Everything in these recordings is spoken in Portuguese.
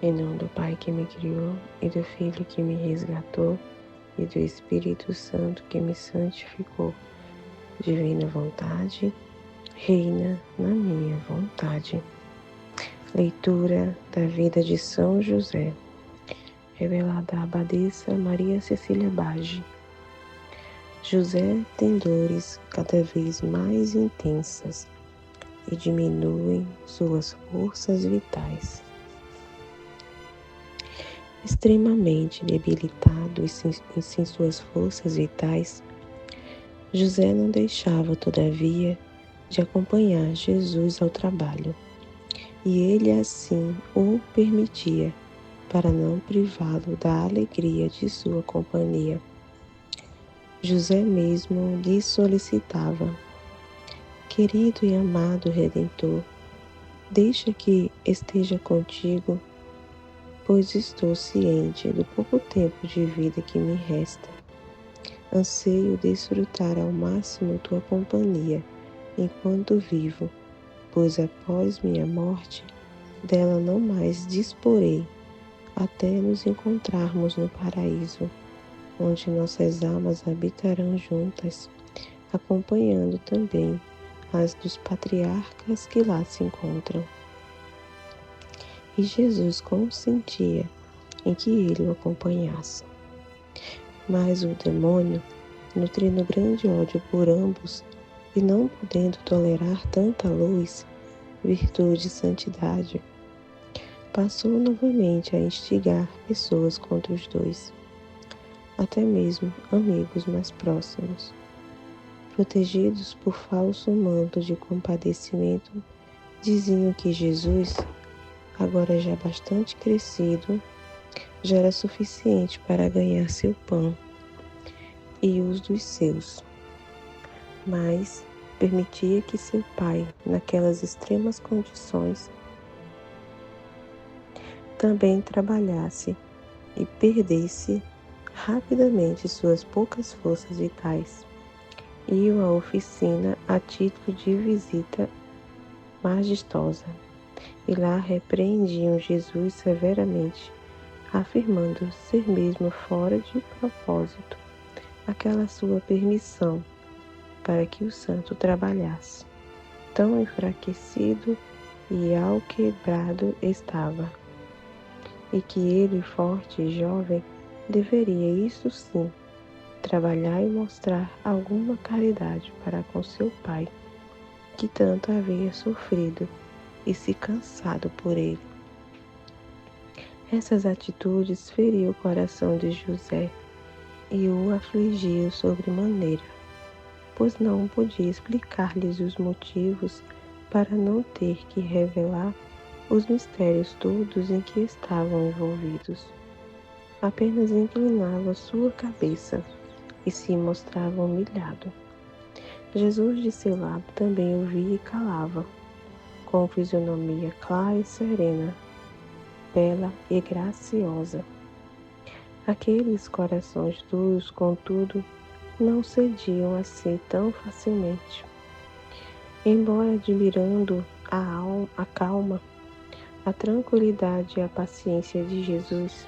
Em nome do Pai que me criou, e do Filho que me resgatou, e do Espírito Santo que me santificou. Divina vontade, reina na minha vontade. Leitura da vida de São José, revelada à abadesa Maria Cecília Bage. José tem dores cada vez mais intensas e diminuem suas forças vitais. Extremamente debilitado e sem suas forças vitais, José não deixava, todavia, de acompanhar Jesus ao trabalho, e ele assim o permitia, para não privá-lo da alegria de sua companhia. José mesmo lhe solicitava: querido e amado Redentor, deixa que esteja contigo, pois estou ciente do pouco tempo de vida que me resta. Anseio desfrutar ao máximo tua companhia enquanto vivo, pois após minha morte, dela não mais disporei, até nos encontrarmos no paraíso, onde nossas almas habitarão juntas, acompanhando também as dos patriarcas que lá se encontram. E Jesus consentia em que ele o acompanhasse. Mas o demônio, nutrindo grande ódio por ambos e não podendo tolerar tanta luz, virtude e santidade, passou novamente a instigar pessoas contra os dois, até mesmo amigos mais próximos. Protegidos por falso manto de compadecimento, diziam que Jesus, agora já bastante crescido, já era suficiente para ganhar seu pão e os dos seus, mas permitia que seu pai, naquelas extremas condições, também trabalhasse e perdesse rapidamente suas poucas forças vitais. Iam à oficina a título de visita majestosa, e lá repreendiam Jesus severamente, afirmando ser mesmo fora de propósito aquela sua permissão para que o santo trabalhasse. Tão enfraquecido e alquebrado estava, e que ele, forte e jovem, deveria, isso sim, trabalhar e mostrar alguma caridade para com seu pai, que tanto havia sofrido e se cansado por ele. Essas atitudes feriam o coração de José e o afligiam sobremaneira, pois não podia explicar-lhes os motivos para não ter que revelar os mistérios todos em que estavam envolvidos. Apenas inclinava sua cabeça e se mostrava humilhado. Jesus de seu lado também ouvia e calava, com fisionomia clara e serena, bela e graciosa. Aqueles corações duros, contudo, não cediam assim tão facilmente. Embora admirando a calma, a tranquilidade e a paciência de Jesus,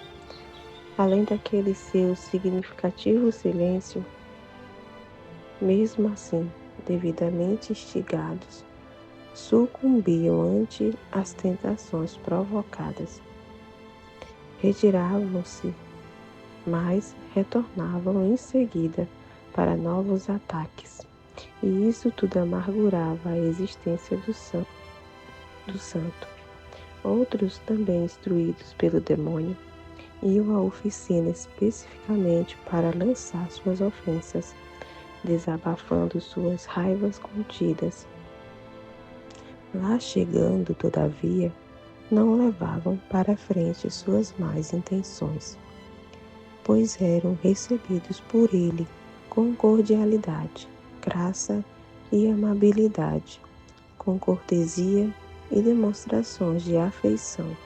além daquele seu significativo silêncio, mesmo assim, devidamente instigados, sucumbiam ante as tentações provocadas. Retiravam-se, mas retornavam em seguida para novos ataques, e isso tudo amargurava a existência do santo. Outros, também instruídos pelo demônio, iam à oficina especificamente para lançar suas ofensas, desabafando suas raivas contidas. Lá chegando, todavia, não levavam para frente suas más intenções, pois eram recebidos por ele com cordialidade, graça e amabilidade, com cortesia e demonstrações de afeição.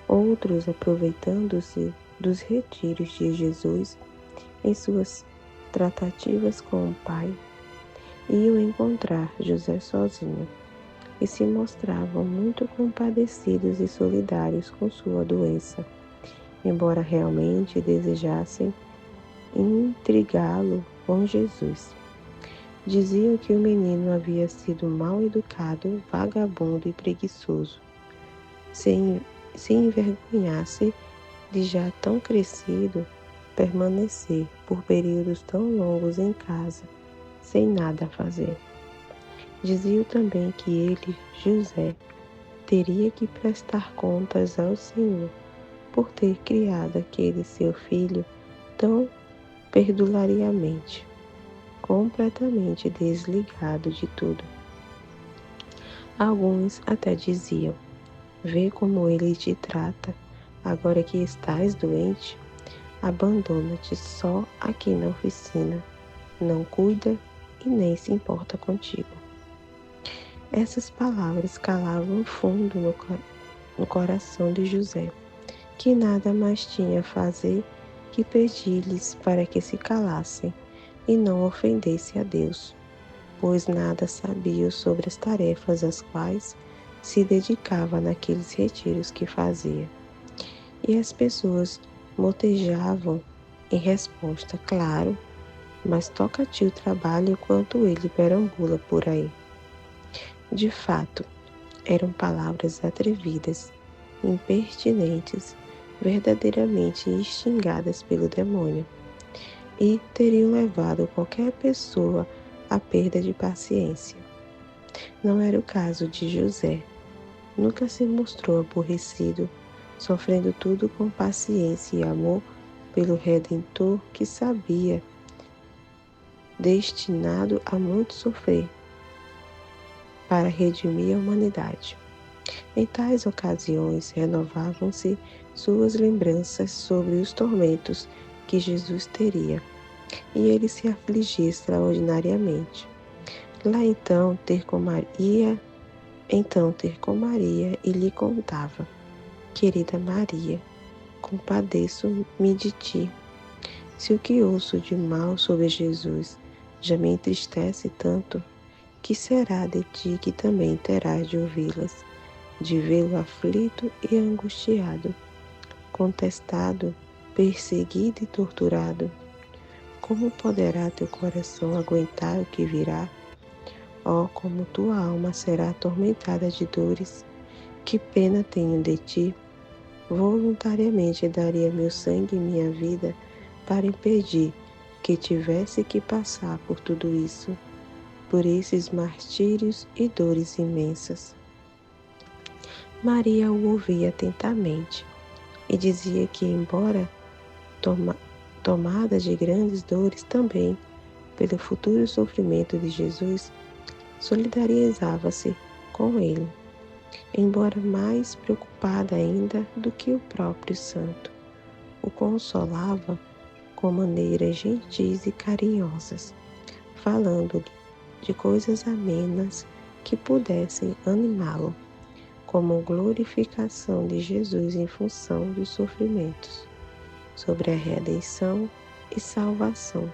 Outros, aproveitando-se dos retiros de Jesus em suas tratativas com o Pai, iam encontrar José sozinho e se mostravam muito compadecidos e solidários com sua doença, embora realmente desejassem intrigá-lo com Jesus. Diziam que o menino havia sido mal educado, vagabundo e preguiçoso, se envergonhasse de já tão crescido permanecer por períodos tão longos em casa, sem nada a fazer. Diziam também que ele, José, teria que prestar contas ao Senhor por ter criado aquele seu filho tão perdulariamente, completamente desligado de tudo. Alguns até diziam: vê como ele te trata, agora que estás doente, abandona-te só aqui na oficina, não cuida e nem se importa contigo. Essas palavras calavam fundo no coração de José, que nada mais tinha a fazer que pedir-lhes para que se calassem e não ofendesse a Deus, pois nada sabia sobre as tarefas às quais se dedicava naqueles retiros que fazia. E as pessoas motejavam em resposta: claro, mas toca-te o trabalho enquanto ele perambula por aí. De fato, eram palavras atrevidas, impertinentes, verdadeiramente extingadas pelo demônio, e teriam levado qualquer pessoa à perda de paciência. Não era o caso de José. Nunca se mostrou aborrecido, sofrendo tudo com paciência e amor pelo Redentor que sabia, destinado a muito sofrer, para redimir a humanidade. Em tais ocasiões, renovavam-se suas lembranças sobre os tormentos que Jesus teria, e ele se afligia extraordinariamente. Lá então ter com Maria e lhe contava: querida Maria, compadeço-me de ti. Se o que ouço de mal sobre Jesus já me entristece tanto, que será de ti que também terás de ouvi-las, de vê-lo aflito e angustiado, contestado, perseguido e torturado? Como poderá teu coração aguentar o que virá? Oh, como tua alma será atormentada de dores! Que pena tenho de ti! Voluntariamente daria meu sangue e minha vida para impedir que tivesse que passar por tudo isso, por esses martírios e dores imensas. Maria o ouvia atentamente e dizia que, embora tomada de grandes dores também pelo futuro sofrimento de Jesus, solidarizava-se com ele, embora mais preocupada ainda do que o próprio santo. O consolava com maneiras gentis e carinhosas, falando-lhe de coisas amenas que pudessem animá-lo, como glorificação de Jesus em função dos sofrimentos, sobre a redenção e salvação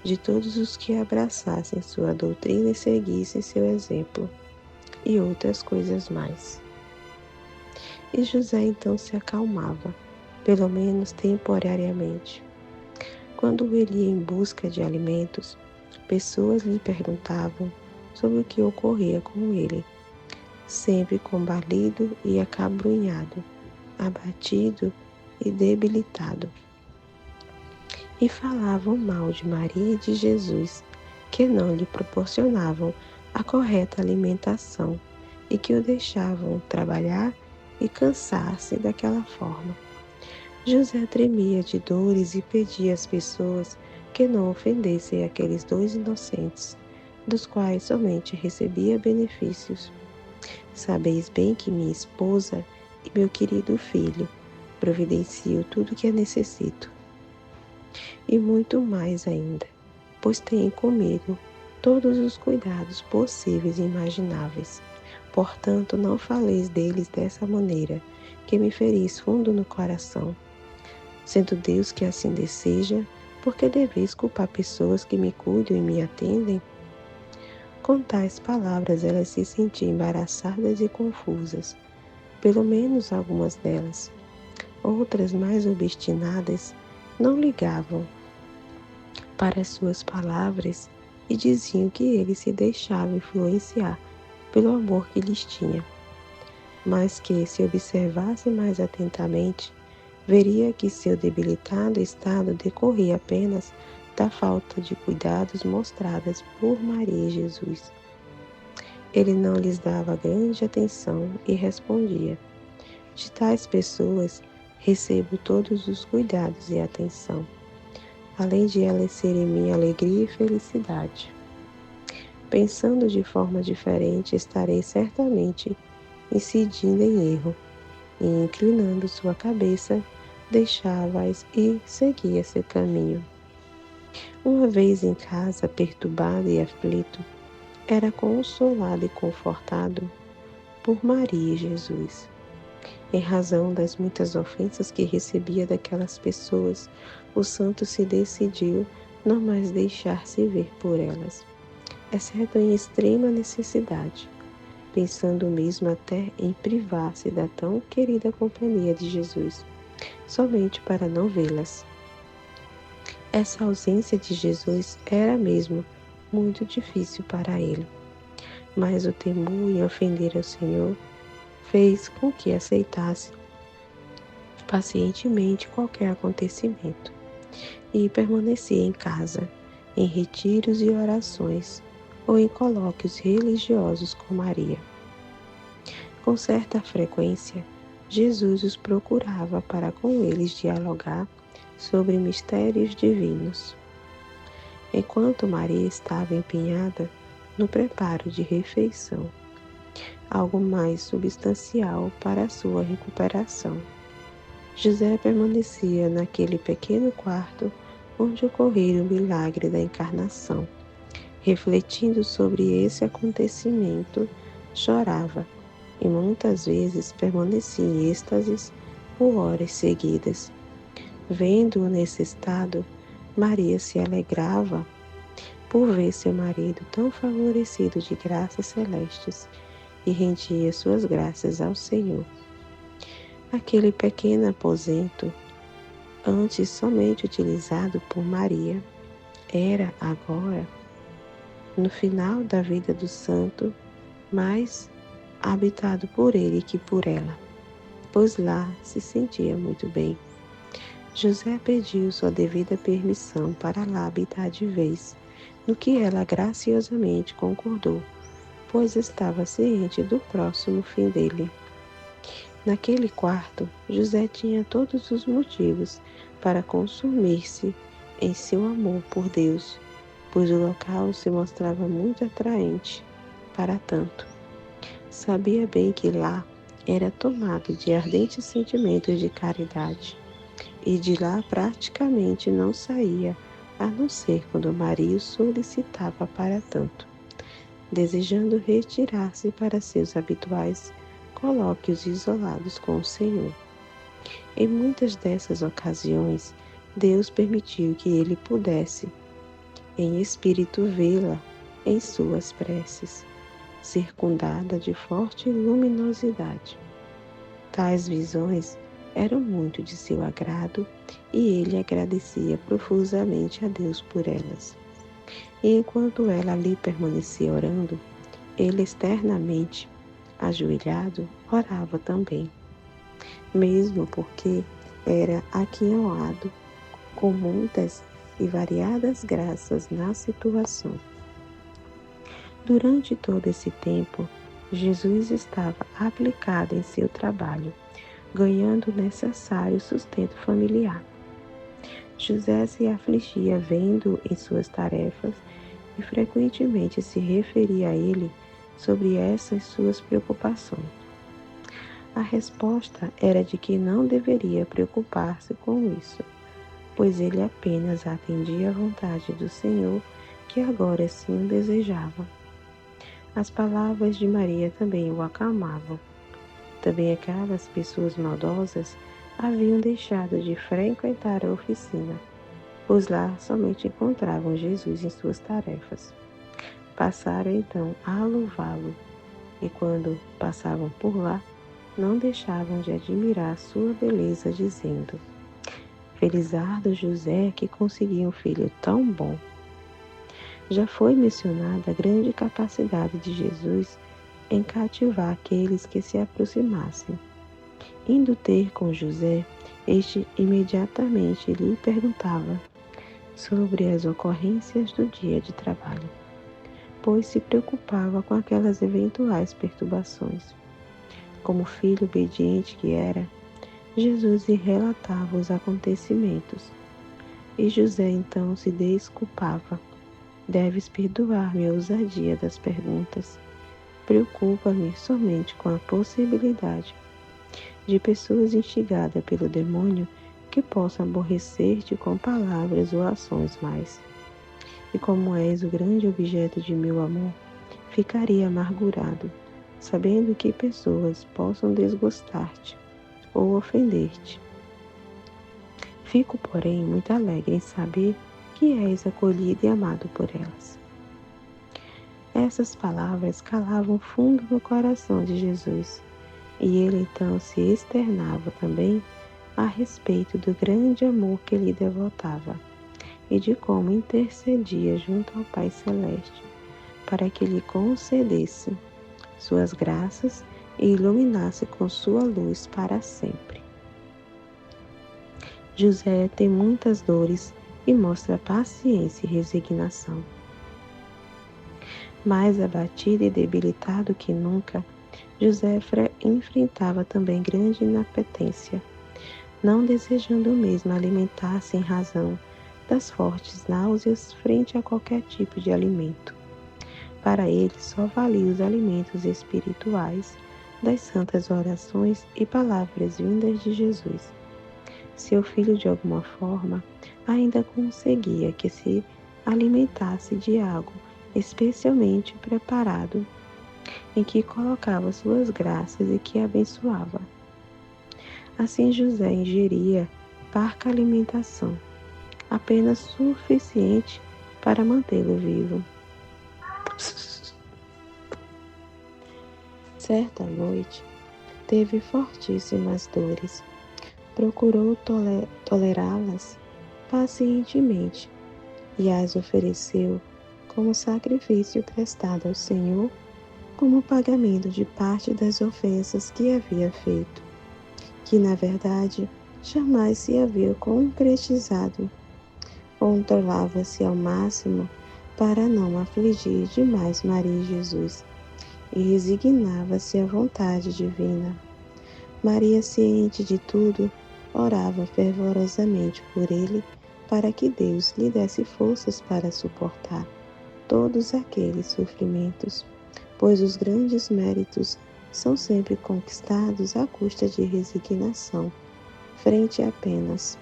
de todos os que abraçassem sua doutrina e seguissem seu exemplo, e outras coisas mais. E José então se acalmava, pelo menos temporariamente. Quando ele ia em busca de alimentos, pessoas lhe perguntavam sobre o que ocorria com ele, sempre combalido e acabrunhado, abatido e debilitado. E falavam mal de Maria e de Jesus, que não lhe proporcionavam a correta alimentação e que o deixavam trabalhar e cansar-se daquela forma. José tremia de dores e pedia às pessoas que não ofendessem aqueles dois inocentes, dos quais somente recebia benefícios. Sabeis bem que minha esposa e meu querido filho providenciam tudo o que necessito. E muito mais ainda, pois têm comigo todos os cuidados possíveis e imagináveis. Portanto, não faleis deles dessa maneira, que me feris fundo no coração. Sendo Deus que assim deseja, por que deveis culpar pessoas que me cuidam e me atendem? Com tais palavras, elas se sentiam embaraçadas e confusas, pelo menos algumas delas. Outras, mais obstinadas, não ligavam para as suas palavras e diziam que ele se deixava influenciar pelo amor que lhes tinha, mas que, se observasse mais atentamente, veria que seu debilitado estado decorria apenas da falta de cuidados mostradas por Maria e Jesus. Ele não lhes dava grande atenção e respondia: de tais pessoas recebo todos os cuidados e atenção, além de elas serem minha alegria e felicidade. Pensando de forma diferente, estarei certamente incidindo em erro, e inclinando sua cabeça, deixava-as e seguia seu caminho. Uma vez em casa, perturbado e aflito, era consolado e confortado por Maria e Jesus. Em razão das muitas ofensas que recebia daquelas pessoas, o santo se decidiu não mais deixar-se ver por elas, exceto em extrema necessidade, pensando mesmo até em privar-se da tão querida companhia de Jesus, somente para não vê-las. Essa ausência de Jesus era mesmo muito difícil para ele, mas o temor em ofender ao Senhor fez com que aceitasse pacientemente qualquer acontecimento e permanecia em casa, em retiros e orações, ou em colóquios religiosos com Maria. Com certa frequência, Jesus os procurava para com eles dialogar sobre mistérios divinos. Enquanto Maria estava empenhada no preparo de refeição, algo mais substancial para a sua recuperação, José permanecia naquele pequeno quarto onde ocorrera o milagre da encarnação. Refletindo sobre esse acontecimento, chorava e muitas vezes permanecia em êxtases por horas seguidas. Vendo-o nesse estado, Maria se alegrava por ver seu marido tão favorecido de graças celestes e rendia suas graças ao Senhor. Aquele pequeno aposento, antes somente utilizado por Maria, era agora, no final da vida do santo, mais habitado por ele que por ela, pois lá se sentia muito bem. José pediu sua devida permissão para lá habitar de vez, no que ela graciosamente concordou, pois estava ciente do próximo fim dele. Naquele quarto, José tinha todos os motivos para consumir-se em seu amor por Deus, pois o local se mostrava muito atraente para tanto. Sabia bem que lá era tomado de ardentes sentimentos de caridade, e de lá praticamente não saía, a não ser quando Maria o solicitava para tanto, desejando retirar-se para seus habituais colóquios isolados com o Senhor. Em muitas dessas ocasiões, Deus permitiu que ele pudesse, em espírito, vê-la em suas preces, circundada de forte luminosidade. Tais visões eram muito de seu agrado e ele agradecia profusamente a Deus por elas. E enquanto ela ali permanecia orando, ele externamente, ajoelhado, orava também, mesmo porque era aquinhoado com muitas e variadas graças na situação. Durante todo esse tempo, Jesus estava aplicado em seu trabalho, ganhando o necessário sustento familiar. José se afligia vendo em suas tarefas e frequentemente se referia a ele sobre essas suas preocupações. A resposta era de que não deveria preocupar-se com isso, pois ele apenas atendia à vontade do Senhor, que agora assim o desejava. As palavras de Maria também o acalmavam. Também aquelas pessoas maldosas haviam deixado de frequentar a oficina, pois lá somente encontravam Jesus em suas tarefas. Passaram então a louvá-lo, e quando passavam por lá, não deixavam de admirar sua beleza, dizendo: Felizardo José que conseguiu um filho tão bom. Já foi mencionada a grande capacidade de Jesus em cativar aqueles que se aproximassem. Indo ter com José, este imediatamente lhe perguntava sobre as ocorrências do dia de trabalho, pois se preocupava com aquelas eventuais perturbações. Como filho obediente que era, Jesus lhe relatava os acontecimentos, e José então se desculpava. Deves perdoar-me a ousadia das perguntas. Preocupa-me somente com a possibilidade de pessoas instigadas pelo demônio que possam aborrecer-te com palavras ou ações mais. E como és o grande objeto de meu amor, ficaria amargurado, sabendo que pessoas possam desgostar-te ou ofender-te. Fico, porém, muito alegre em saber que és acolhido e amado por elas. Essas palavras calavam fundo no coração de Jesus, e ele então se externava também a respeito do grande amor que lhe devotava, e de como intercedia junto ao Pai Celeste, para que lhe concedesse suas graças e iluminasse com sua luz para sempre. José tem muitas dores e mostra paciência e resignação. Mais abatido e debilitado que nunca, José enfrentava também grande inapetência, não desejando mesmo alimentar-se em razão das fortes náuseas frente a qualquer tipo de alimento. Para ele só valiam os alimentos espirituais das santas orações e palavras vindas de Jesus. Seu filho, de alguma forma, ainda conseguia que se alimentasse de algo especialmente preparado, em que colocava suas graças e que abençoava. Assim José ingeria parca alimentação, apenas suficiente para mantê-lo vivo. Certa noite, teve fortíssimas dores. Procurou tolerá-las pacientemente e as ofereceu como sacrifício prestado ao Senhor, como pagamento de parte das ofensas que havia feito, que na verdade jamais se havia concretizado. Controlava-se ao máximo para não afligir demais Maria e Jesus, e resignava-se à vontade divina. Maria, ciente de tudo, orava fervorosamente por ele, para que Deus lhe desse forças para suportar todos aqueles sofrimentos, pois os grandes méritos são sempre conquistados à custa de resignação, frente a penas.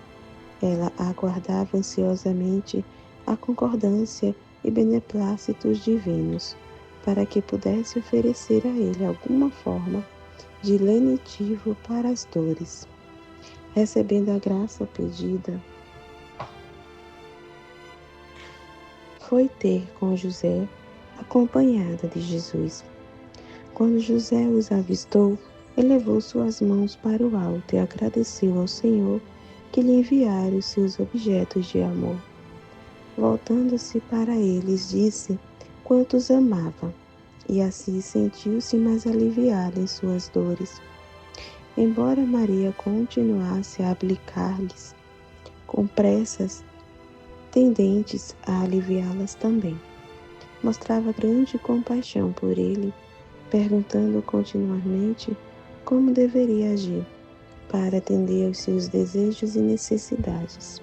Ela aguardava ansiosamente a concordância e beneplácitos divinos, para que pudesse oferecer a ele alguma forma de lenitivo para as dores. Recebendo a graça pedida, foi ter com José, acompanhada de Jesus. Quando José os avistou, elevou suas mãos para o alto e agradeceu ao Senhor que lhe enviara os seus objetos de amor. Voltando-se para eles, disse quanto os amava, e assim sentiu-se mais aliviado em suas dores. Embora Maria continuasse a aplicar-lhes com pressas tendentes a aliviá-las também, mostrava grande compaixão por ele, perguntando continuamente como deveria agir para atender aos seus desejos e necessidades.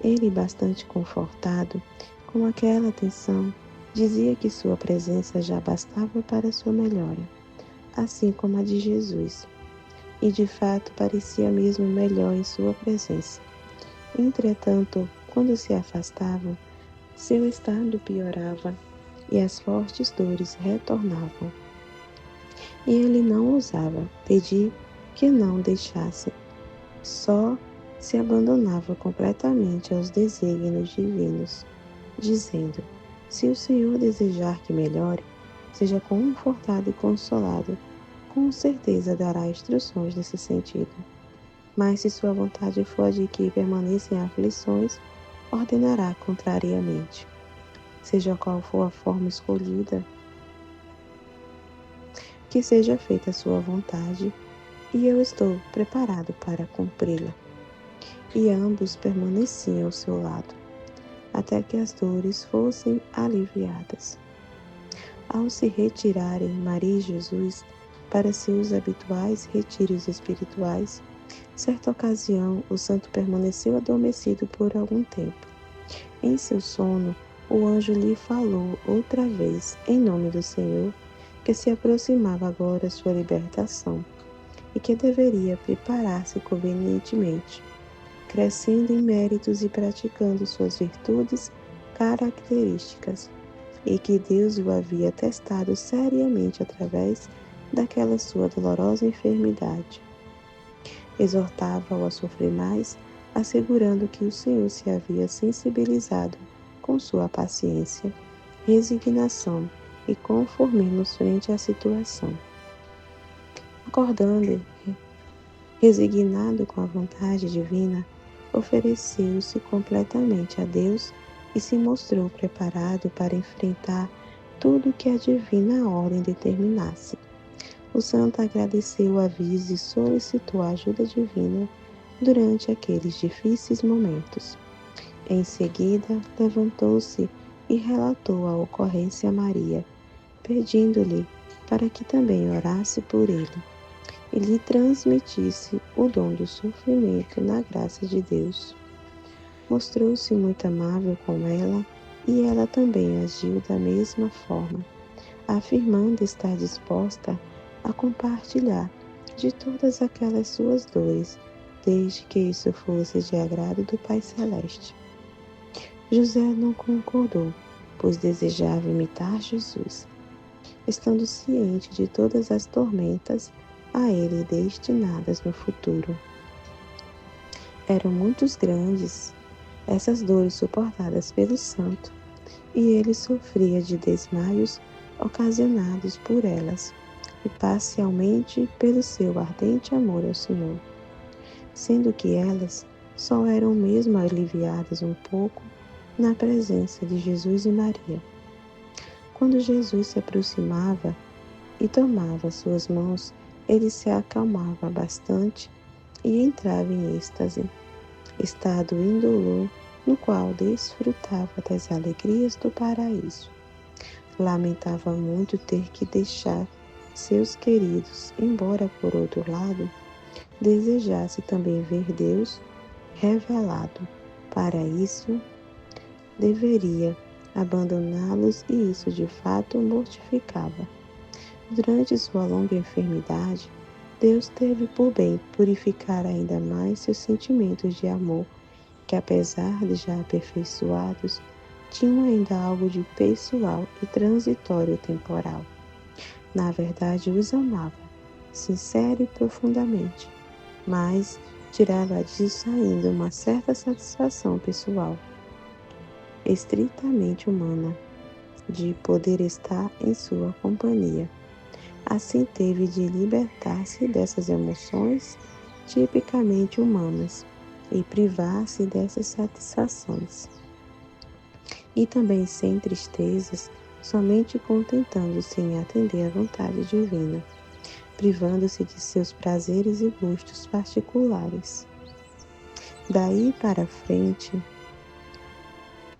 Ele, bastante confortado com aquela atenção, dizia que sua presença já bastava para sua melhora, assim como a de Jesus, e de fato parecia mesmo melhor em sua presença. Entretanto, quando se afastavam, seu estado piorava e as fortes dores retornavam. E ele não ousava pedir que não deixasse, só se abandonava completamente aos desígnios divinos, dizendo: Se o Senhor desejar que melhore, seja confortado e consolado, com certeza dará instruções nesse sentido. Mas se sua vontade for de que permaneça em aflições, ordenará contrariamente. Seja qual for a forma escolhida, que seja feita a sua vontade, e eu estou preparado para cumpri-la. E ambos permaneciam ao seu lado, até que as dores fossem aliviadas. Ao se retirarem Maria e Jesus para seus habituais retiros espirituais, certa ocasião o santo permaneceu adormecido por algum tempo. Em seu sono, o anjo lhe falou outra vez, em nome do Senhor, que se aproximava agora sua libertação e que deveria preparar-se convenientemente, crescendo em méritos e praticando suas virtudes características, e que Deus o havia testado seriamente através daquela sua dolorosa enfermidade. Exortava-o a sofrer mais, assegurando que o Senhor se havia sensibilizado com sua paciência, resignação e conformismo frente à situação. Acordando, resignado com a vontade divina, ofereceu-se completamente a Deus e se mostrou preparado para enfrentar tudo que a divina ordem determinasse. O santo agradeceu o aviso e solicitou a ajuda divina durante aqueles difíceis momentos. Em seguida, levantou-se e relatou a ocorrência a Maria, pedindo-lhe para que também orasse por ele e lhe transmitisse o dom do sofrimento na graça de Deus. Mostrou-se muito amável com ela e ela também agiu da mesma forma, afirmando estar disposta a compartilhar de todas aquelas suas dores, desde que isso fosse de agrado do Pai Celeste. José não concordou, pois desejava imitar Jesus, estando ciente de todas as tormentas a ele destinadas no futuro. Eram muito grandes essas dores suportadas pelo santo, e ele sofria de desmaios ocasionados por elas, e parcialmente pelo seu ardente amor ao Senhor, sendo que elas só eram mesmo aliviadas um pouco na presença de Jesus e Maria. Quando Jesus se aproximava e tomava suas mãos, ele se acalmava bastante e entrava em êxtase, estado indolor no qual desfrutava das alegrias do paraíso. Lamentava muito ter que deixar seus queridos, embora, por outro lado, desejasse também ver Deus revelado. Para isso, deveria abandoná-los, e isso de fato o mortificava. Durante sua longa enfermidade, Deus teve por bem purificar ainda mais seus sentimentos de amor, que apesar de já aperfeiçoados, tinham ainda algo de pessoal e transitório temporal. Na verdade, os amava, sincera e profundamente, mas tirava disso ainda uma certa satisfação pessoal, estritamente humana, de poder estar em sua companhia. Assim teve de libertar-se dessas emoções tipicamente humanas e privar-se dessas satisfações. E também sem tristezas, somente contentando-se em atender à vontade divina, privando-se de seus prazeres e gostos particulares. Daí para frente,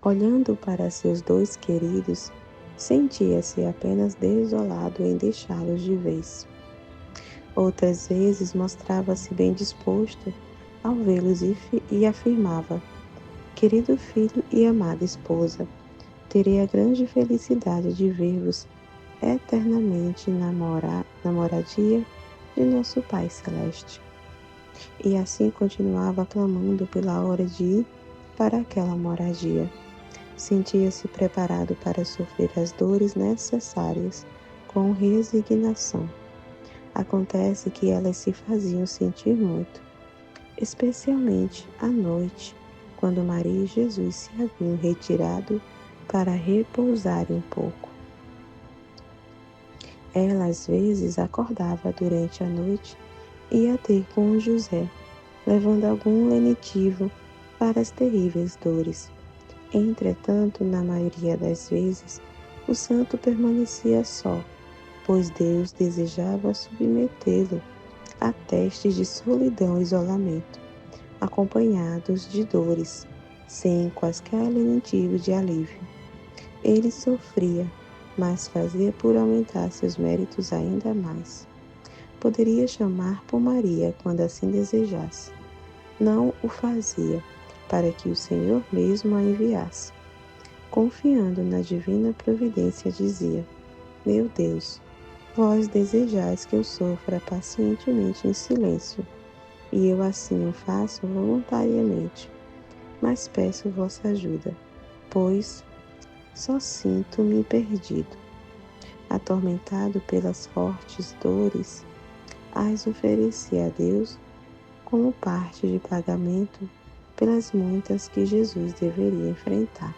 olhando para seus dois queridos, sentia-se apenas desolado em deixá-los de vez. Outras vezes mostrava-se bem disposto ao vê-los e afirmava: querido filho e amada esposa, terei a grande felicidade de ver-vos eternamente na moradia de nosso Pai Celeste. E assim continuava clamando pela hora de ir para aquela moradia. Sentia-se preparado para sofrer as dores necessárias com resignação. Acontece que elas se faziam sentir muito, especialmente à noite, quando Maria e Jesus se haviam retirado para repousarem um pouco. Ela às vezes acordava durante a noite e ia ter com José, levando algum lenitivo para as terríveis dores. Entretanto, na maioria das vezes, o santo permanecia só, pois Deus desejava submetê-lo a testes de solidão e isolamento, acompanhados de dores, sem quaisquer lenitivo de alívio. Ele sofria, mas fazia por aumentar seus méritos ainda mais. Poderia chamar por Maria quando assim desejasse. Não o fazia, para que o Senhor mesmo a enviasse. Confiando na divina providência, dizia: Meu Deus, vós desejais que eu sofra pacientemente em silêncio, e eu assim o faço voluntariamente. Mas peço vossa ajuda, pois só sinto-me perdido. Atormentado pelas fortes dores, as ofereci a Deus como parte de pagamento pelas muitas que Jesus deveria enfrentar.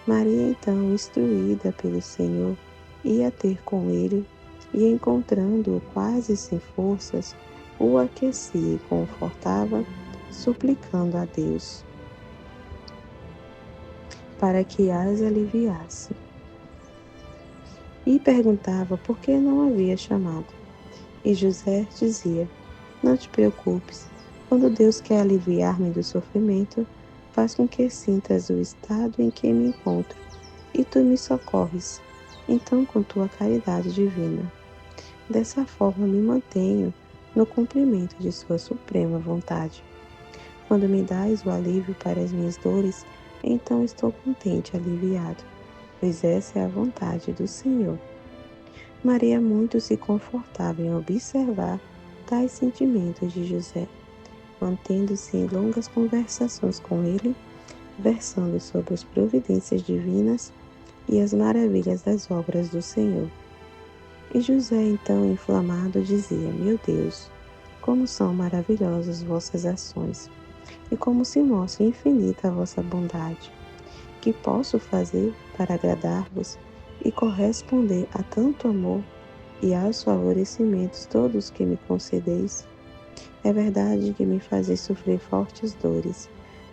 Maria, então, instruída pelo Senhor, ia ter com ele e, encontrando-o quase sem forças, o aquecia e confortava, suplicando a Deus para que as aliviasse. E perguntava por que não havia chamado. E José dizia: Não te preocupes, quando Deus quer aliviar-me do sofrimento, faz com que sintas o estado em que me encontro, e tu me socorres, então com tua caridade divina. Dessa forma me mantenho no cumprimento de sua suprema vontade. Quando me dás o alívio para as minhas dores, então estou contente e aliviado, pois essa é a vontade do Senhor. Maria muito se confortava em observar tais sentimentos de José, mantendo-se em longas conversações com ele, versando sobre as providências divinas e as maravilhas das obras do Senhor. E José, então, inflamado, dizia: Meu Deus, como são maravilhosas vossas ações, e como se mostra infinita a vossa bondade. Que posso fazer para agradar-vos e corresponder a tanto amor e aos favorecimentos todos que me concedeis? É verdade que me fazeis sofrer fortes dores,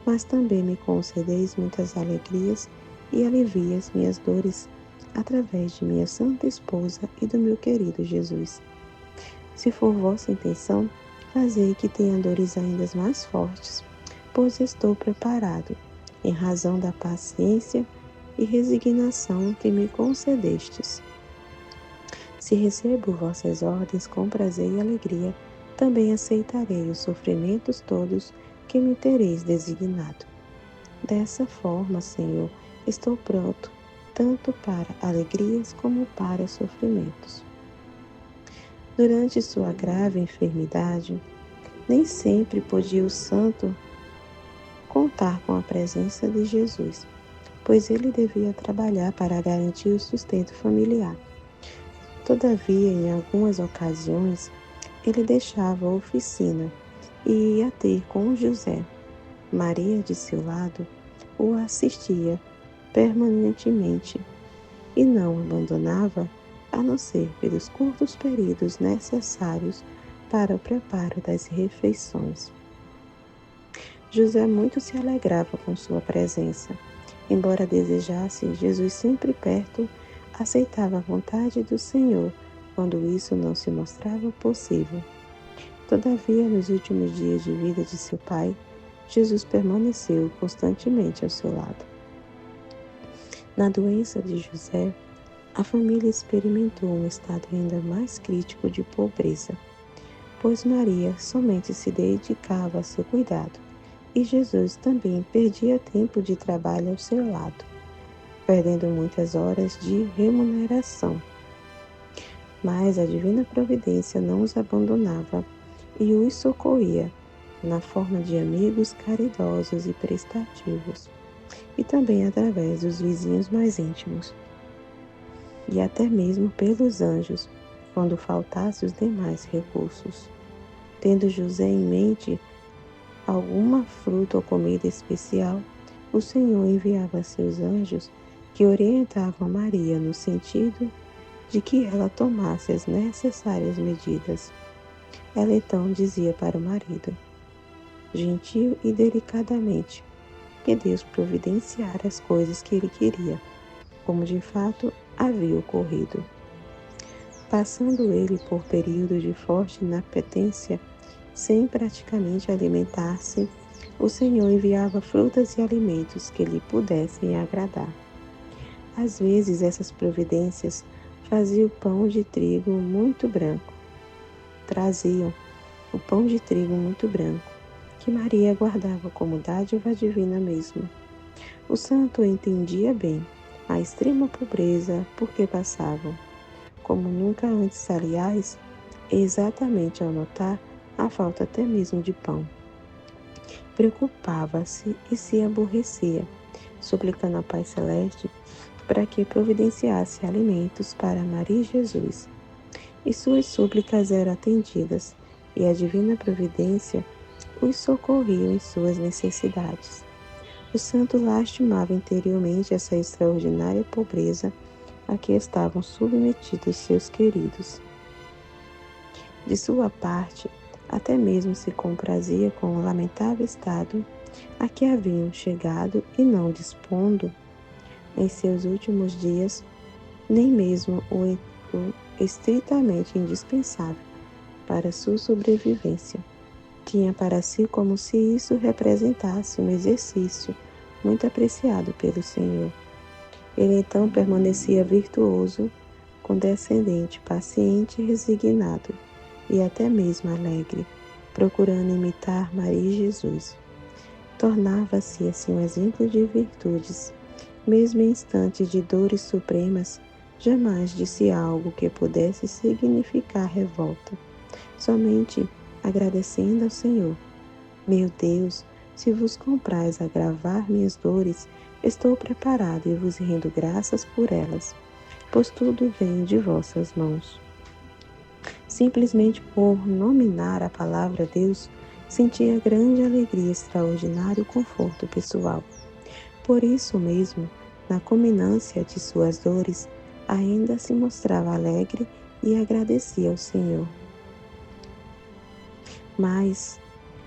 mas também me concedeis muitas alegrias e alivias minhas dores através de minha santa esposa e do meu querido Jesus. Se for vossa intenção, fazei que tenha dores ainda mais fortes, pois estou preparado, em razão da paciência e resignação que me concedestes. Se recebo vossas ordens com prazer e alegria, também aceitarei os sofrimentos todos que me tereis designado. Dessa forma, Senhor, estou pronto, tanto para alegrias como para sofrimentos. Durante sua grave enfermidade, nem sempre podia o santo contar com a presença de Jesus, pois ele devia trabalhar para garantir o sustento familiar. Todavia, em algumas ocasiões, ele deixava a oficina e ia ter com José. Maria, de seu lado, o assistia permanentemente e não abandonava, a não ser pelos curtos períodos necessários para o preparo das refeições. José muito se alegrava com sua presença. Embora desejasse Jesus sempre perto, aceitava a vontade do Senhor quando isso não se mostrava possível. Todavia, nos últimos dias de vida de seu pai, Jesus permaneceu constantemente ao seu lado. Na doença de José, a família experimentou um estado ainda mais crítico de pobreza, pois Maria somente se dedicava a seu cuidado e Jesus também perdia tempo de trabalho ao seu lado, perdendo muitas horas de remuneração. Mas a divina providência não os abandonava e os socorria na forma de amigos caridosos e prestativos, e também através dos vizinhos mais íntimos, e até mesmo pelos anjos, quando faltassem os demais recursos. Tendo José em mente alguma fruta ou comida especial, o Senhor enviava seus anjos que orientavam Maria no sentido de que ela tomasse as necessárias medidas. Ela então dizia para o marido, gentil e delicadamente, que Deus providenciara as coisas que ele queria, como de fato havia ocorrido. Passando ele por períodos de forte inapetência, sem praticamente alimentar-se, o Senhor enviava frutas e alimentos que lhe pudessem agradar. Às vezes essas providências faziam pão de trigo muito branco. Traziam o pão de trigo muito branco, que Maria guardava como dádiva divina mesmo. O santo entendia bem a extrema pobreza por que passavam, como nunca antes, aliás, exatamente ao notar a falta até mesmo de pão. Preocupava-se e se aborrecia, suplicando ao Pai Celeste para que providenciasse alimentos para Maria e Jesus. E suas súplicas eram atendidas, e a divina providência os socorria em suas necessidades. O santo lastimava interiormente essa extraordinária pobreza a que estavam submetidos seus queridos. De sua parte, até mesmo se comprazia com o lamentável estado a que haviam chegado e não dispondo, em seus últimos dias, nem mesmo o estritamente indispensável para sua sobrevivência. Tinha para si como se isso representasse um exercício muito apreciado pelo Senhor. Ele então permanecia virtuoso, condescendente, paciente e resignado, e até mesmo alegre, procurando imitar Maria e Jesus. Tornava-se assim um exemplo de virtudes. Mesmo em instantes de dores supremas, jamais disse algo que pudesse significar revolta, somente agradecendo ao Senhor. Meu Deus, se vos comprais agravar minhas dores, estou preparado e vos rendo graças por elas, pois tudo vem de vossas mãos. Simplesmente por nominar a palavra Deus, sentia grande alegria, extraordinário conforto pessoal. Por isso mesmo, na culminância de suas dores, ainda se mostrava alegre e agradecia ao Senhor. Mas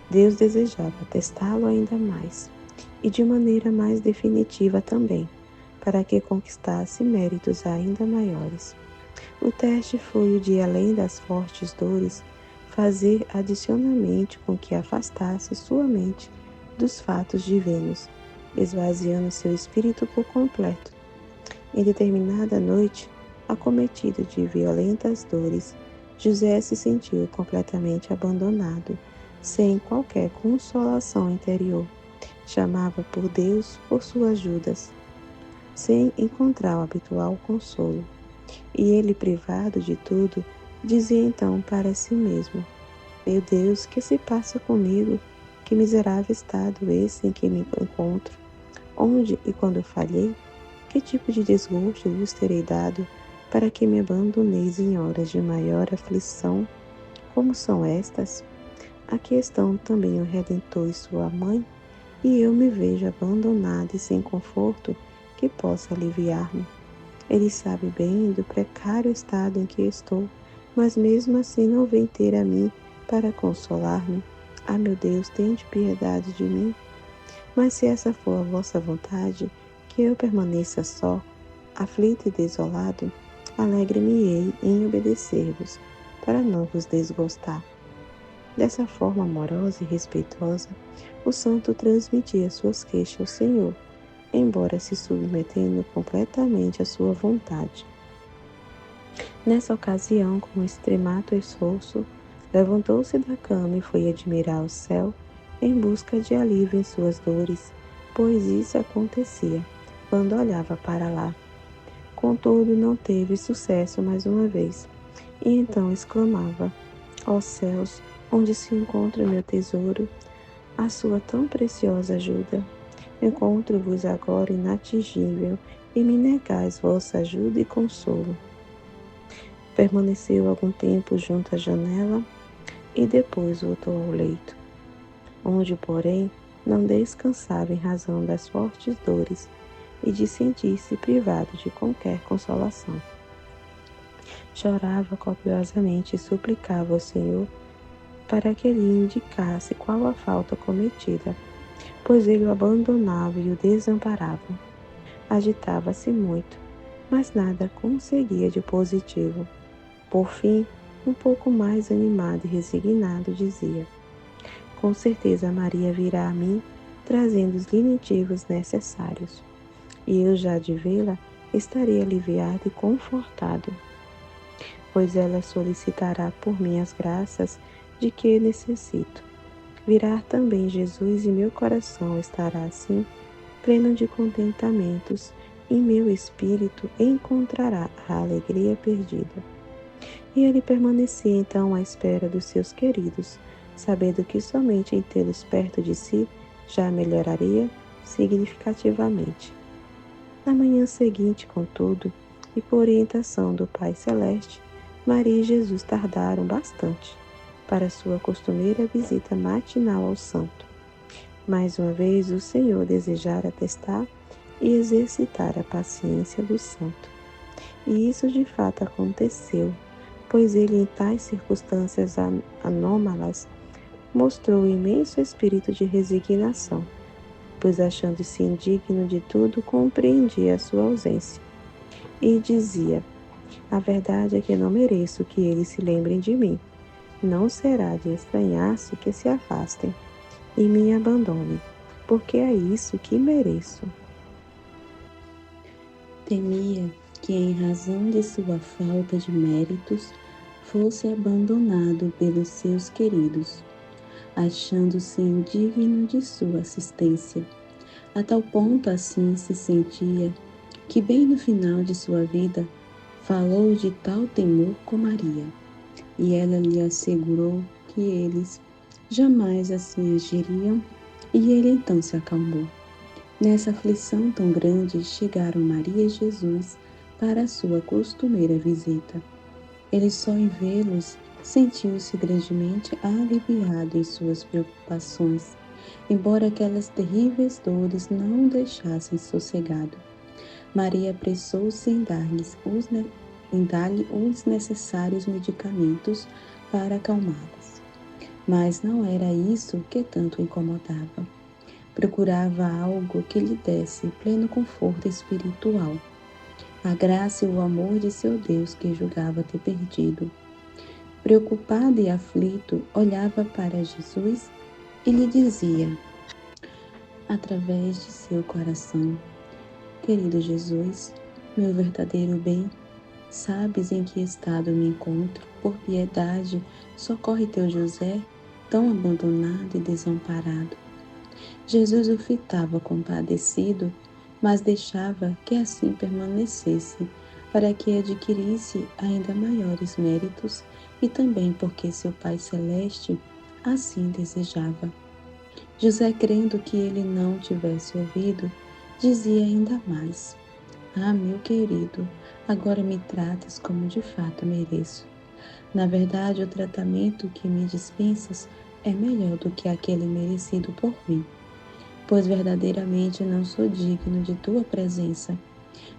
Deus desejava testá-lo ainda mais, e de maneira mais definitiva também, para que conquistasse méritos ainda maiores. O teste foi o de, além das fortes dores, fazer adicionalmente com que afastasse sua mente dos fatos divinos, esvaziando seu espírito por completo. Em determinada noite, acometido de violentas dores, José se sentiu completamente abandonado, sem qualquer consolação interior. Chamava por Deus por suas ajudas, sem encontrar o habitual consolo. E ele, privado de tudo, dizia então para si mesmo: Meu Deus, que se passa comigo? Que miserável estado esse em que me encontro? Onde e quando falhei? Que tipo de desgosto vos terei dado para que me abandoneis em horas de maior aflição? Como são estas? Aqui estão também o Redentor e sua mãe, e eu me vejo abandonada e sem conforto que possa aliviar-me. Ele sabe bem do precário estado em que estou, mas mesmo assim não vem ter a mim para consolar-me. Ah, meu Deus, tende piedade de mim. Mas se essa for a vossa vontade, que eu permaneça só, aflito e desolado, alegre-me-ei em obedecer-vos, para não vos desgostar. Dessa forma amorosa e respeitosa, o santo transmitia suas queixas ao Senhor, embora se submetendo completamente à sua vontade. Nessa ocasião, com extremato esforço, levantou-se da cama e foi admirar o céu em busca de alívio em suas dores, pois isso acontecia quando olhava para lá. Contudo, não teve sucesso mais uma vez, e então exclamava: Ó céus, onde se encontra o meu tesouro, a sua tão preciosa ajuda? Encontro-vos agora inatingível e me negais vossa ajuda e consolo. Permaneceu algum tempo junto à janela e depois voltou ao leito, onde, porém, não descansava em razão das fortes dores, e de sentir-se privado de qualquer consolação. Chorava copiosamente e suplicava ao Senhor para que lhe indicasse qual a falta cometida, pois ele o abandonava e o desamparava. Agitava-se muito, mas nada conseguia de positivo. Por fim, um pouco mais animado e resignado, dizia: com certeza Maria virá a mim, trazendo os lenitivos necessários, e eu já de vê-la estarei aliviado e confortado, pois ela solicitará por mim as graças de que necessito. Virá também Jesus e meu coração estará assim, pleno de contentamentos, e meu espírito encontrará a alegria perdida. E ele permanecia então à espera dos seus queridos, sabendo que somente em tê-los perto de si já melhoraria significativamente. Na manhã seguinte, contudo, e por orientação do Pai Celeste, Maria e Jesus tardaram bastante para sua costumeira visita matinal ao santo. Mais uma vez, o Senhor desejara testar e exercitar a paciência do santo. E isso de fato aconteceu, pois ele, em tais circunstâncias anômalas, mostrou imenso espírito de resignação, pois, achando-se indigno de tudo, compreendia a sua ausência. E dizia: a verdade é que não mereço que eles se lembrem de mim. Não será de estranhar-se que se afastem e me abandonem, porque é isso que mereço. Temia que, em razão de sua falta de méritos, fosse abandonado pelos seus queridos, achando-se indigno de sua assistência. A tal ponto assim se sentia que, bem no final de sua vida, falou de tal temor com Maria, e ela lhe assegurou que eles jamais assim agiriam, e ele então se acalmou. Nessa aflição tão grande, chegaram Maria e Jesus para a sua costumeira visita. Ele só em vê-los sentiu-se grandemente aliviado em suas preocupações, embora aquelas terríveis dores não o deixassem sossegado. Maria apressou-se em dar-lhe os necessários medicamentos para acalmá-las. Mas não era isso que tanto incomodava. Procurava algo que lhe desse pleno conforto espiritual, a graça e o amor de seu Deus que julgava ter perdido. Preocupado e aflito, olhava para Jesus e lhe dizia, através de seu coração: querido Jesus, meu verdadeiro bem, sabes em que estado me encontro. Por piedade, socorre teu José, tão abandonado e desamparado. Jesus o fitava compadecido, mas deixava que assim permanecesse, para que adquirisse ainda maiores méritos e também porque seu Pai Celeste assim desejava. José, crendo que ele não tivesse ouvido, dizia ainda mais: ah, meu querido, agora me tratas como de fato mereço. Na verdade, o tratamento que me dispensas é melhor do que aquele merecido por mim, pois verdadeiramente não sou digno de tua presença.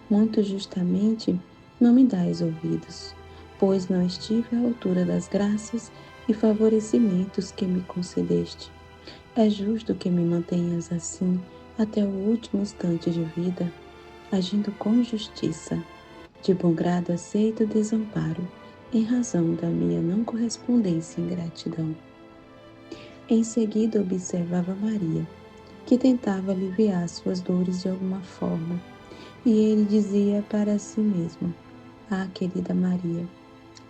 Muito justamente não me dás ouvidos, pois não estive à altura das graças e favorecimentos que me concedeste. É justo que me mantenhas assim até o último instante de vida, agindo com justiça. De bom grado aceito o desamparo, em razão da minha não correspondência em gratidão. Em seguida observava Maria, que tentava aliviar suas dores de alguma forma, e ele dizia para si mesmo: ah, querida Maria,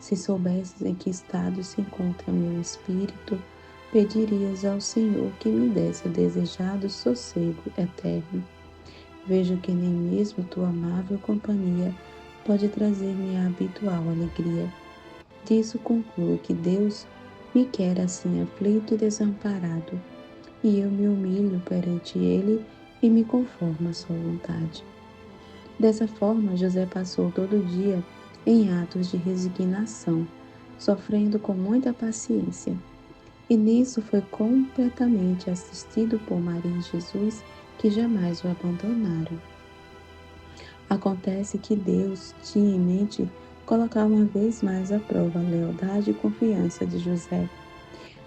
se soubesses em que estado se encontra meu espírito, pedirias ao Senhor que me desse o desejado sossego eterno. Vejo que nem mesmo tua amável companhia pode trazer-me a habitual alegria. Disso concluo que Deus me quer assim aflito e desamparado, e eu me humilho perante Ele e me conformo à sua vontade. Dessa forma, José passou todo o dia em atos de resignação, sofrendo com muita paciência. E nisso foi completamente assistido por Maria e Jesus, que jamais o abandonaram. Acontece que Deus tinha em mente colocar uma vez mais à prova a lealdade e confiança de José.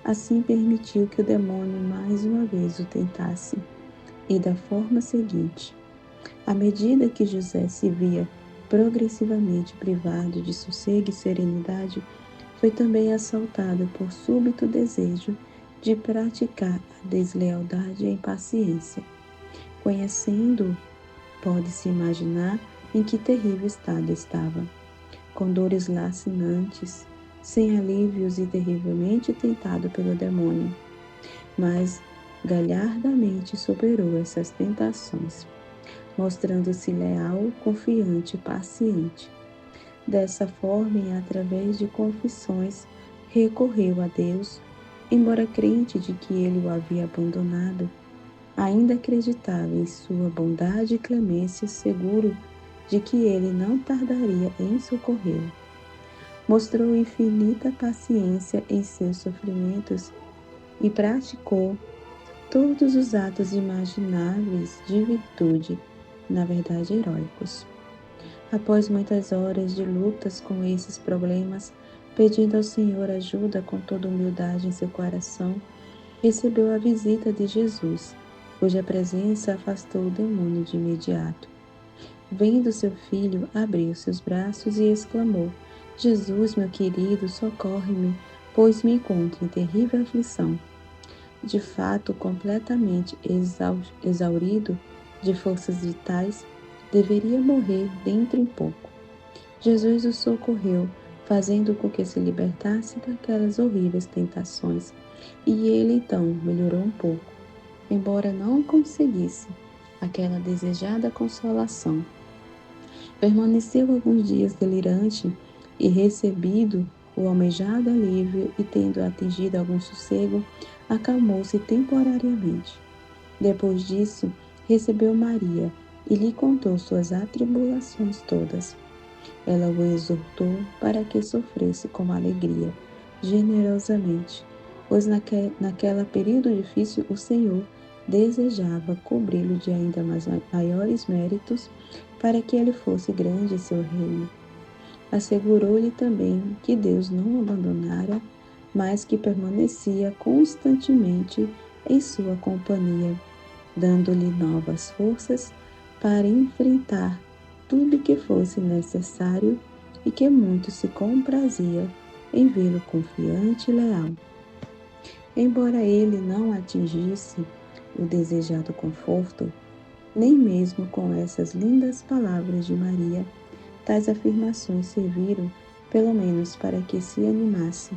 Assim permitiu que o demônio mais uma vez o tentasse, e da forma seguinte: à medida que José se via progressivamente privado de sossego e serenidade, foi também assaltado por súbito desejo de praticar a deslealdade e a impaciência. Conhecendo, pode-se imaginar em que terrível estado estava, com dores lacinantes, sem alívios e terrivelmente tentado pelo demônio. Mas galhardamente superou essas tentações, mostrando-se leal, confiante e paciente. Dessa forma e através de confissões, recorreu a Deus, embora crente de que ele o havia abandonado, ainda acreditava em sua bondade e clemência, seguro de que ele não tardaria em socorrê-lo. Mostrou infinita paciência em seus sofrimentos e praticou todos os atos imagináveis de virtude, na verdade heróicos. Após muitas horas de lutas com esses problemas, pedindo ao Senhor ajuda com toda humildade em seu coração, recebeu a visita de Jesus, cuja presença afastou o demônio de imediato. Vendo seu filho, abriu seus braços e exclamou: Jesus, meu querido, socorre-me, pois me encontro em terrível aflição. De fato, completamente exaurido de forças vitais, deveria morrer dentro em pouco. Jesus o socorreu, fazendo com que se libertasse daquelas horríveis tentações, e ele então melhorou um pouco, embora não conseguisse aquela desejada consolação. Permaneceu alguns dias delirante e, recebido o almejado alívio e tendo atingido algum sossego, acalmou-se temporariamente. Depois disso, recebeu Maria e lhe contou suas atribulações todas. Ela o exortou para que sofresse com alegria, generosamente, pois naquela período difícil o Senhor desejava cobri-lo de ainda maiores méritos para que ele fosse grande em seu reino. Assegurou-lhe também que Deus não o abandonara, mas que permanecia constantemente em sua companhia, dando-lhe novas forças para enfrentar tudo que fosse necessário e que muito se comprazia em vê-lo confiante e leal. Embora ele não atingisse o desejado conforto, nem mesmo com essas lindas palavras de Maria, tais afirmações serviram, pelo menos, para que se animasse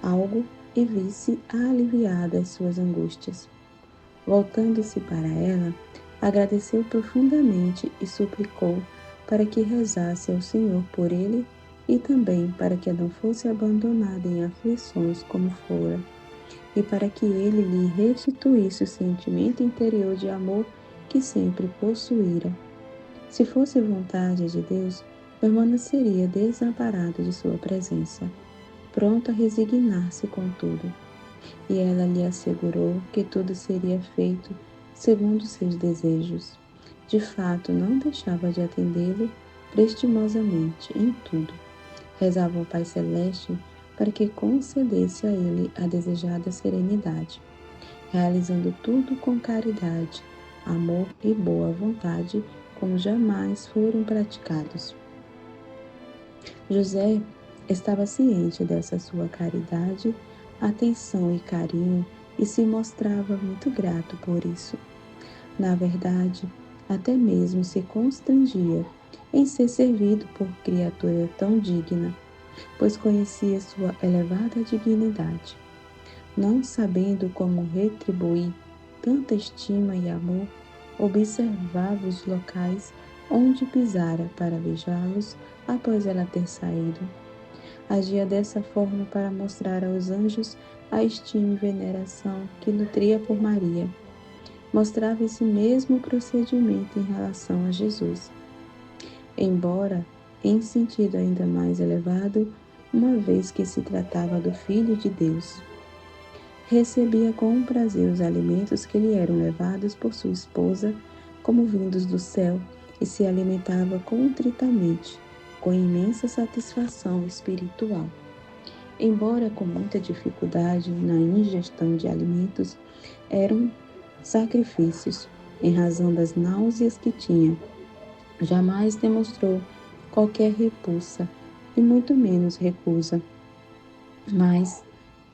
algo e visse aliviadas suas angústias. Voltando-se para ela, agradeceu profundamente e suplicou para que rezasse ao Senhor por ele e também para que não fosse abandonada em aflições como fora, e para que ele lhe restituísse o sentimento interior de amor que sempre possuíra. Se fosse vontade de Deus, permaneceria desamparado de sua presença, pronto a resignar-se com tudo. E ela lhe assegurou que tudo seria feito segundo seus desejos. De fato, não deixava de atendê-lo prestimosamente em tudo. Rezava ao Pai Celeste para que concedesse a ele a desejada serenidade, realizando tudo com caridade, amor e boa vontade, como jamais foram praticados. José estava ciente dessa sua caridade, atenção e carinho e se mostrava muito grato por isso. Na verdade, até mesmo se constrangia em ser servido por criatura tão digna, pois conhecia sua elevada dignidade. Não sabendo como retribuir tanta estima e amor, observava os locais onde pisara para beijá-los após ela ter saído. Agia dessa forma para mostrar aos anjos a estima e veneração que nutria por Maria. Mostrava esse mesmo procedimento em relação a Jesus, embora em sentido ainda mais elevado, uma vez que se tratava do Filho de Deus. Recebia com prazer os alimentos que lhe eram levados por sua esposa, como vindos do céu, e se alimentava contritamente, com imensa satisfação espiritual. Embora com muita dificuldade na ingestão de alimentos, eram sacrifícios em razão das náuseas que tinha. Jamais demonstrou qualquer repulsa e muito menos recusa, mas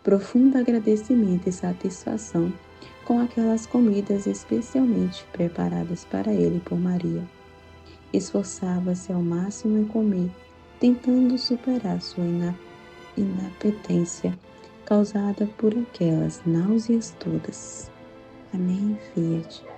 profundo agradecimento e satisfação com aquelas comidas especialmente preparadas para ele por Maria. Esforçava-se ao máximo em comer, tentando superar sua inapetência causada por aquelas náuseas todas. Amém, Fiat.